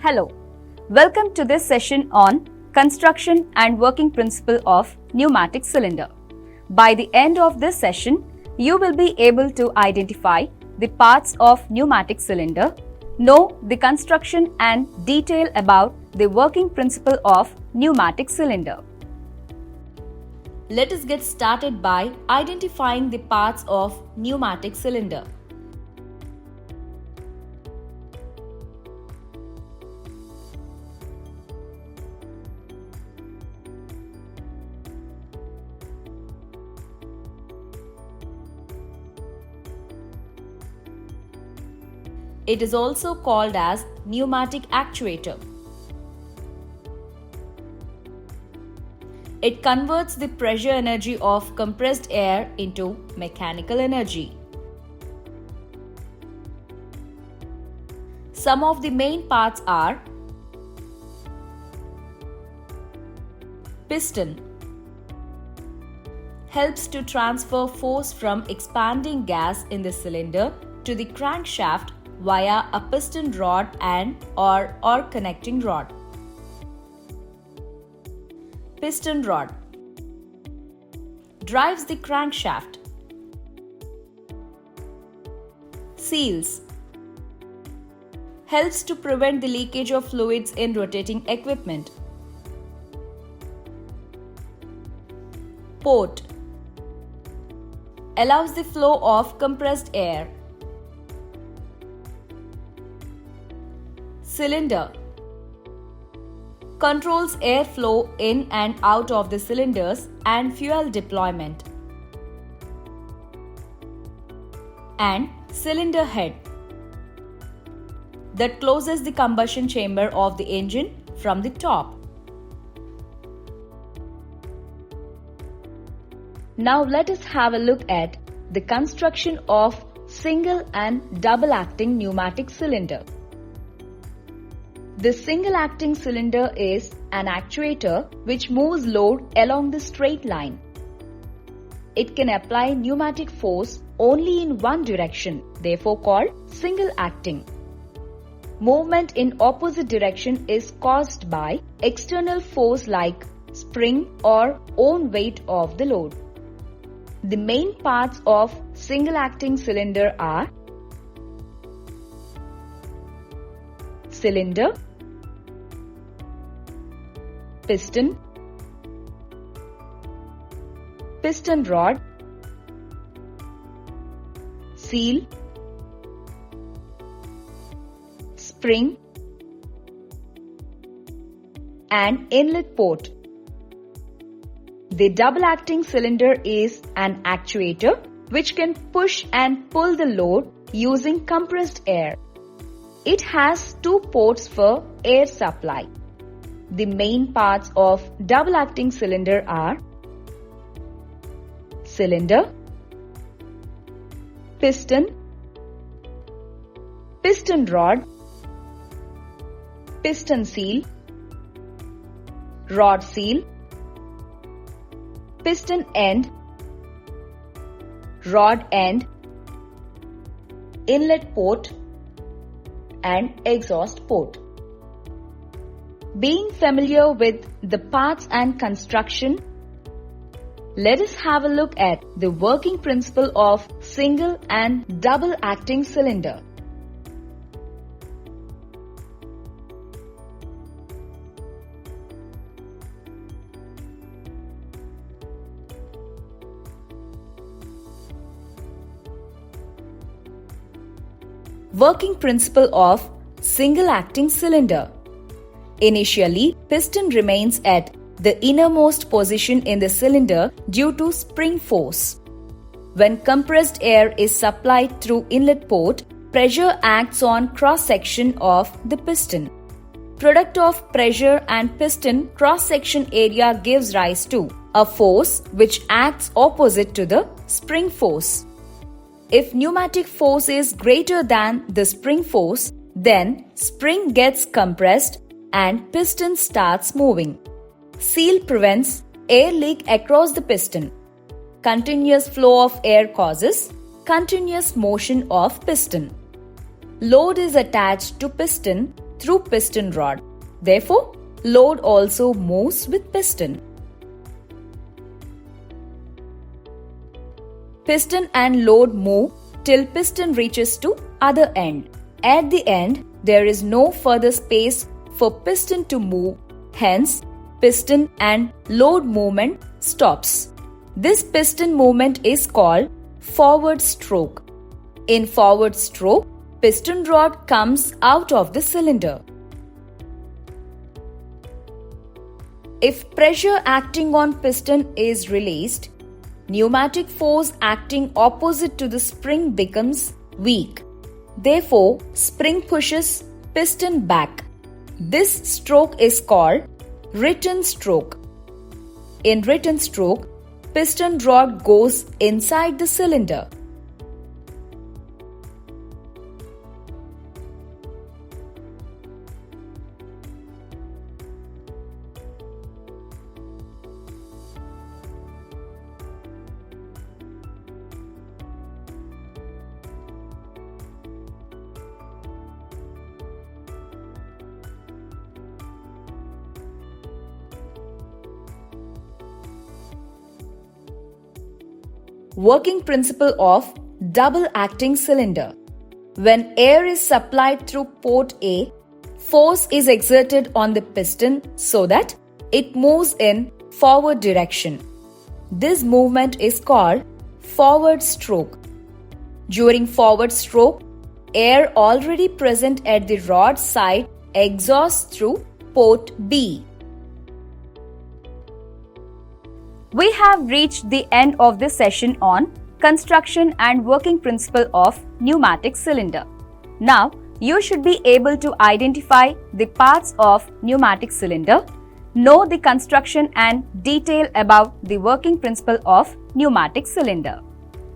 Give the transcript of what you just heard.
Hello, welcome to this session on construction and working principle of pneumatic cylinder. By the end of this session, you will be able to identify the parts of pneumatic cylinder, know the construction and detail about the working principle of pneumatic cylinder. Let us get started by identifying the parts of pneumatic cylinder. It is also called as pneumatic actuator. It converts the pressure energy of compressed air into mechanical energy. Some of the main parts are piston. Helps to transfer force from expanding gas in the cylinder to the crankshaft via a piston rod or connecting rod. Piston rod drives the crankshaft. Seals helps to prevent the leakage of fluids in rotating equipment. Port allows the flow of compressed air. Cylinder controls airflow in and out of the cylinders and fuel deployment. And cylinder head that closes the combustion chamber of the engine from the top. Now let us have a look at the construction of single and double acting pneumatic cylinder. The single acting cylinder is an actuator which moves load along the straight line. It can apply pneumatic force only in one direction, therefore called single acting. Movement in opposite direction is caused by external force like spring or own weight of the load. The main parts of single acting cylinder are cylinder, piston, piston rod, seal, spring, and inlet port. The double-acting cylinder is an actuator which can push and pull the load using compressed air. It has two ports for air supply. The main parts of double-acting cylinder are cylinder, piston, piston rod, piston seal, rod seal, piston end, rod end, inlet port, and exhaust port. Being familiar with the parts and construction, let us have a look at the working principle of single and double acting cylinder. Working principle of single acting cylinder. Initially, piston remains at the innermost position in the cylinder due to spring force. When compressed air is supplied through inlet port, pressure acts on cross-section of the piston. Product of pressure and piston cross-section area gives rise to a force which acts opposite to the spring force. If pneumatic force is greater than the spring force, then spring gets compressed and piston starts moving. Seal prevents air leak across the piston. Continuous flow of air causes continuous motion of piston. Load is attached to piston through piston rod. Therefore, load also moves with piston. Piston and load move till piston reaches to other end. At the end, there is no further space for piston to move. Hence, piston and load movement stops. This piston movement is called forward stroke. In forward stroke, piston rod comes out of the cylinder. If pressure acting on piston is released, pneumatic force acting opposite to the spring becomes weak. Therefore, spring pushes piston back. This stroke is called return stroke. In return stroke, piston rod goes inside the cylinder. Working principle of double acting cylinder. When air is supplied through port A, force is exerted on the piston so that it moves in forward direction. This movement is called forward stroke. During forward stroke, air already present at the rod side exhausts through port B. We have reached the end of this session on construction and working principle of pneumatic cylinder. Now, you should be able to identify the parts of pneumatic cylinder, know the construction and detail about the working principle of pneumatic cylinder.